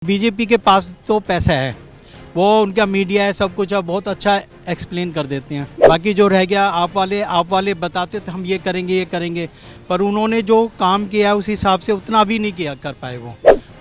BJP के पास तो पैसा है, वो उनका मीडिया है, सब कुछ है, बहुत अच्छा एक्सप्लेन कर देते हैं। बाकी जो रह गया आप वाले बताते थे हम ये करेंगे, पर उन्होंने जो काम किया उस हिसाब से उतना भी नहीं किया कर पाए।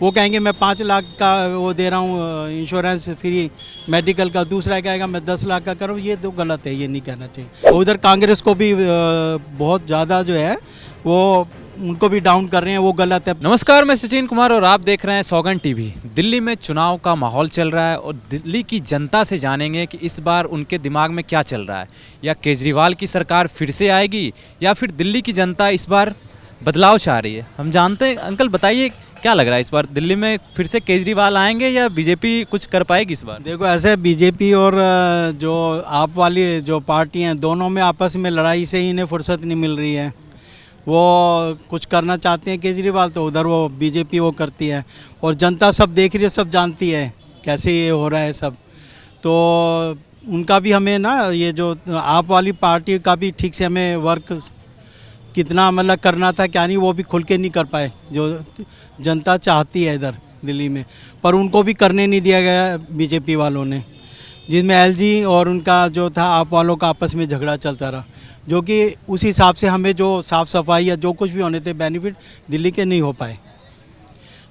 वो कहेंगे मैं 5 लाख का वो दे रहा हूँ इंश्योरेंस फ्री मेडिकल का, दूसरा कहेगा मैं 10 लाख का करूँ। ये तो गलत है, ये नहीं कहना चाहिए। उधर कांग्रेस को भी बहुत ज़्यादा जो है वो उनको भी डाउन कर रहे हैं, वो गलत है। नमस्कार, मैं सचिन कुमार और आप देख रहे हैं सौगंध टीवी। दिल्ली में चुनाव का माहौल चल रहा है और दिल्ली की जनता से जानेंगे कि इस बार उनके दिमाग में क्या चल रहा है। या केजरीवाल की सरकार फिर से आएगी या फिर दिल्ली की जनता इस बार बदलाव चाह रही है। हम जानते हैं। अंकल बताइए, क्या लग रहा है इस बार दिल्ली में फिर से केजरीवाल आएंगे या बीजेपी कुछ कर पाएगी इस बार? देखो, ऐसे बीजेपी और जो आप वाली जो पार्टी हैं, दोनों में आपस में लड़ाई से ही इन्हें फुर्सत नहीं मिल रही है। वो कुछ करना चाहते हैं केजरीवाल, तो उधर वो बीजेपी वो करती है, और जनता सब देख रही है, सब जानती है कैसे ये हो रहा है सब। तो उनका भी हमें ना, ये जो आप वाली पार्टी का भी ठीक से हमें वर्क कितना मतलब करना था क्या नहीं, वो भी खुल के नहीं कर पाए जो जनता चाहती है इधर दिल्ली में। पर उनको भी करने नहीं दिया गया बीजेपी वालों ने, जिसमें एलजी और उनका जो था आप वालों का आपस में झगड़ा चलता रहा, जो कि उस हिसाब से हमें जो साफ़ सफाई या जो कुछ भी होने थे बेनिफिट दिल्ली के नहीं हो पाए।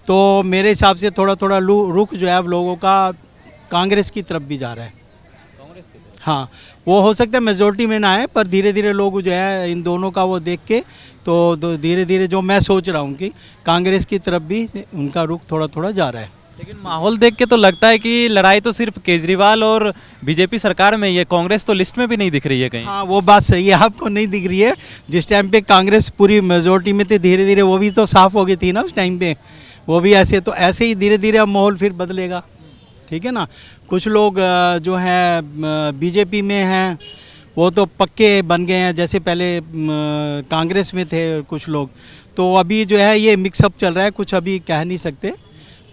तो मेरे हिसाब से थोड़ा थोड़ा रुख जो है अब लोगों का कांग्रेस की तरफ भी जा रहा है। हाँ, वो हो सकता है मेजोरिटी में ना आए, पर धीरे धीरे लोग जो है इन दोनों का वो देख के तो धीरे धीरे जो मैं सोच रहा हूँ कि कांग्रेस की तरफ भी उनका रुख थोड़ा थोड़ा जा रहा है। लेकिन माहौल देख के तो लगता है कि लड़ाई तो सिर्फ केजरीवाल और बीजेपी सरकार में ही है, कांग्रेस तो लिस्ट में भी नहीं दिख रही है कहीं। हाँ, वो बात सही है, आपको नहीं दिख रही है। जिस टाइम पे कांग्रेस पूरी मेजोरिटी में थी, धीरे धीरे वो भी तो साफ हो गई थी ना उस टाइम पे। वो भी ऐसे ही धीरे धीरे अब माहौल फिर बदलेगा, ठीक है ना। कुछ लोग जो हैं बीजेपी में हैं वो तो पक्के बन गए हैं, जैसे पहले कांग्रेस में थे कुछ लोग। तो अभी जो है ये मिक्सअप चल रहा है, कुछ अभी कह नहीं सकते,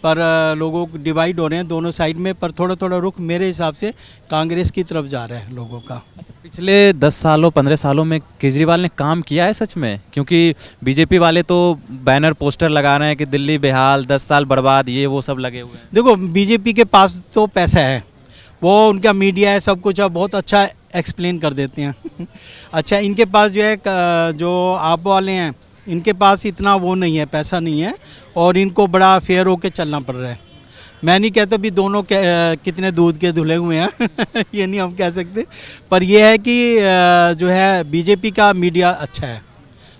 पर लोगों को डिवाइड हो रहे हैं दोनों साइड में। पर थोड़ा थोड़ा रुख मेरे हिसाब से कांग्रेस की तरफ जा रहा है लोगों का। अच्छा, पिछले 10 सालों 15 सालों में केजरीवाल ने काम किया है सच में? क्योंकि बीजेपी वाले तो बैनर पोस्टर लगा रहे हैं कि दिल्ली बेहाल, 10 साल बर्बाद, ये वो सब लगे हुए हैं। देखो, बीजेपी के पास तो पैसा है, वो उनका मीडिया है, सब कुछ है, बहुत अच्छा एक्सप्लेन कर देते हैं। अच्छा, इनके पास जो है जो आप वाले हैं, इनके पास इतना वो नहीं है, पैसा नहीं है, और इनको बड़ा फेयर होके चलना पड़ रहा है। मैं नहीं कहता भी दोनों कितने दूध के धुले हुए हैं ये नहीं हम कह सकते, पर यह है कि जो है बीजेपी का मीडिया अच्छा है,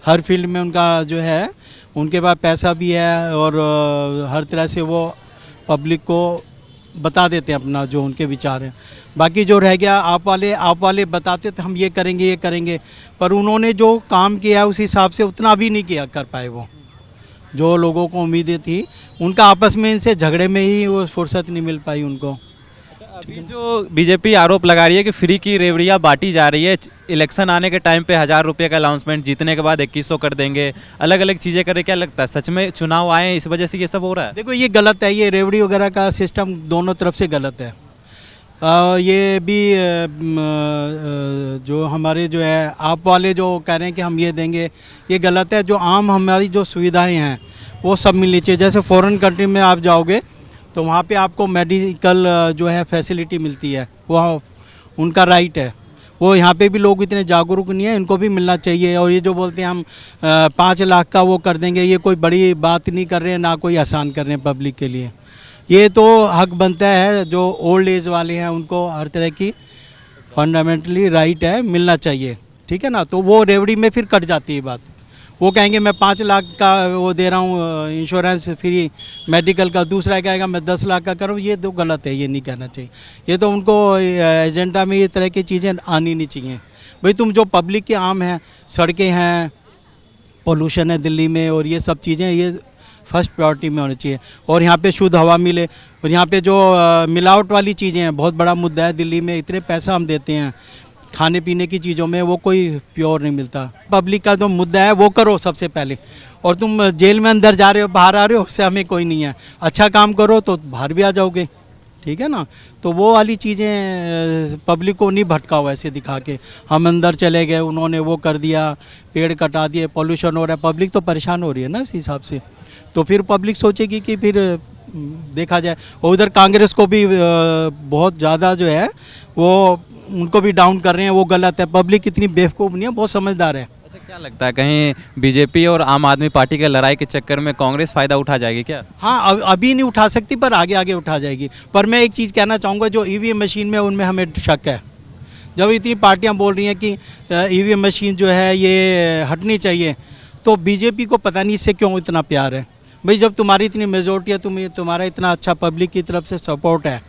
हर फील्ड में उनका जो है, उनके पास पैसा भी है, और हर तरह से वो पब्लिक को बता देते हैं अपना जो उनके विचार हैं। बाकी जो रह गया आप वाले बताते थे हम ये करेंगे, पर उन्होंने जो काम किया उस हिसाब से उतना भी नहीं किया कर पाए। वो जो लोगों को उम्मीदें थी, उनका आपस में इनसे झगड़े में ही वो फुर्सत नहीं मिल पाई उनको। अभी जो बीजेपी आरोप लगा रही है कि फ्री की रेवड़ियाँ बांटी जा रही है, इलेक्शन आने के टाइम पे 1000 रुपये का अनाउंसमेंट, जीतने के बाद 2100 कर देंगे, अलग अलग चीज़ें करें, क्या लगता है सच में चुनाव आए इस वजह से ये सब हो रहा है? देखो, ये गलत है, ये रेवड़ी वगैरह का सिस्टम दोनों तरफ से गलत है। ये भी जो हमारे जो है आप वाले जो कह रहे हैं कि हम ये देंगे, ये गलत है। जो आम हमारी जो सुविधाएं हैं वो सब मिलनी चाहिए। जैसे फॉरेन कंट्री में आप जाओगे तो वहाँ पे आपको मेडिकल जो है फैसिलिटी मिलती है, वो उनका राइट है। वो यहाँ पे भी लोग इतने जागरूक नहीं है, इनको भी मिलना चाहिए। और ये जो बोलते हैं हम 5 लाख का वो कर देंगे, ये कोई बड़ी बात नहीं कर रहे हैं, ना कोई आसान कर रहे हैं पब्लिक के लिए। ये तो हक बनता है, जो ओल्ड एज वाले हैं उनको हर तरह की फंडामेंटली राइट है, मिलना चाहिए, ठीक है ना। तो वो रेवड़ी में फिर कट जाती है बात। वो कहेंगे मैं 5 लाख का वो दे रहा हूँ इंश्योरेंस फ्री मेडिकल का, दूसरा कहेगा मैं 10 लाख का करूँ। ये तो गलत है, ये नहीं कहना चाहिए। ये तो उनको एजेंडा में ये तरह की चीज़ें आनी नहीं चाहिए। भाई, तुम जो पब्लिक के आम हैं, सड़कें हैं, पोल्यूशन है दिल्ली में, और ये सब चीज़ें ये फर्स्ट प्रायोरिटी में होनी चाहिए। और यहाँ पे शुद्ध हवा मिले। और यहाँ पे जो मिलावट वाली चीज़ें हैं, बहुत बड़ा मुद्दा है दिल्ली में। इतने पैसा हम देते हैं खाने पीने की चीज़ों में, वो कोई प्योर नहीं मिलता। पब्लिक का जो मुद्दा है वो करो सबसे पहले। और तुम जेल में अंदर जा रहे हो, बाहर आ रहे हो, उससे हमें कोई नहीं है। अच्छा काम करो तो बाहर भी आ जाओगे, ठीक है ना। तो वो वाली चीज़ें पब्लिक को नहीं भटकाओ ऐसे दिखा के हम अंदर चले गए, उन्होंने वो कर दिया, पेड़ कटा दिए, पॉल्यूशन हो रहा है, पब्लिक तो परेशान हो रही है ना इस हिसाब से। तो फिर पब्लिक सोचेगी कि फिर देखा जाए। और उधर कांग्रेस को भी बहुत ज़्यादा जो है वो उनको भी डाउन कर रहे हैं, वो गलत है। पब्लिक इतनी बेवकूफ़ नहीं है, बहुत समझदार है। अच्छा, क्या लगता है कहीं बीजेपी और आम आदमी पार्टी के लड़ाई के चक्कर में कांग्रेस फ़ायदा उठा जाएगी क्या? हाँ, अभी नहीं उठा सकती, पर आगे आगे उठा जाएगी। पर मैं एक चीज़ कहना चाहूँगा, जो ईवीएम मशीन में उनमें हमें शक है। जब इतनी पार्टियां बोल रही हैं कि ईवीएम मशीन जो है ये हटनी चाहिए, तो बीजेपी को पता नहीं इससे क्यों इतना प्यार है। भाई जब तुम्हारी इतनी मेजोरिटी है, तुम्हारा इतना अच्छा पब्लिक की तरफ से सपोर्ट है,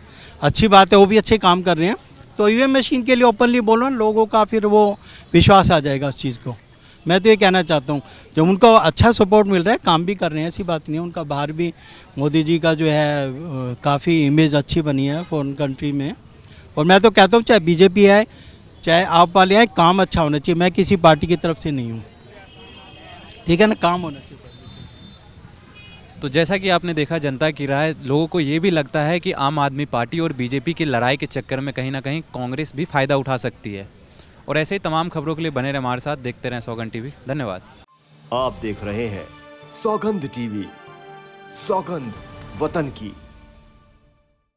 अच्छी बात है, वो भी अच्छे काम कर रहे हैं, तो ईवीएम मशीन के लिए ओपनली बोलो ना, लोगों का फिर वो विश्वास आ जाएगा उस चीज़ को। मैं तो ये कहना चाहता हूँ, जब उनको अच्छा सपोर्ट मिल रहा है, काम भी कर रहे हैं, ऐसी बात नहीं है। उनका बाहर भी मोदी जी का जो है काफ़ी इमेज अच्छी बनी है फॉरेन कंट्री में। और मैं तो कहता हूँ चाहे बीजेपी है चाहे आप वाले हैं, काम अच्छा होना चाहिए। मैं किसी पार्टी की तरफ से नहीं हूँ, ठीक है ना, काम होना चाहिए। तो जैसा कि आपने देखा जनता की राय, लोगों को ये भी लगता है कि आम आदमी पार्टी और बीजेपी की लड़ाई के चक्कर में कहीं ना कहीं कांग्रेस भी फ़ायदा उठा सकती है। और ऐसे ही तमाम खबरों के लिए बने रहे हमारे साथ, देखते रहें सौगंध टीवी। धन्यवाद। आप देख रहे हैं सौगंध टीवी, सौगंध वतन की।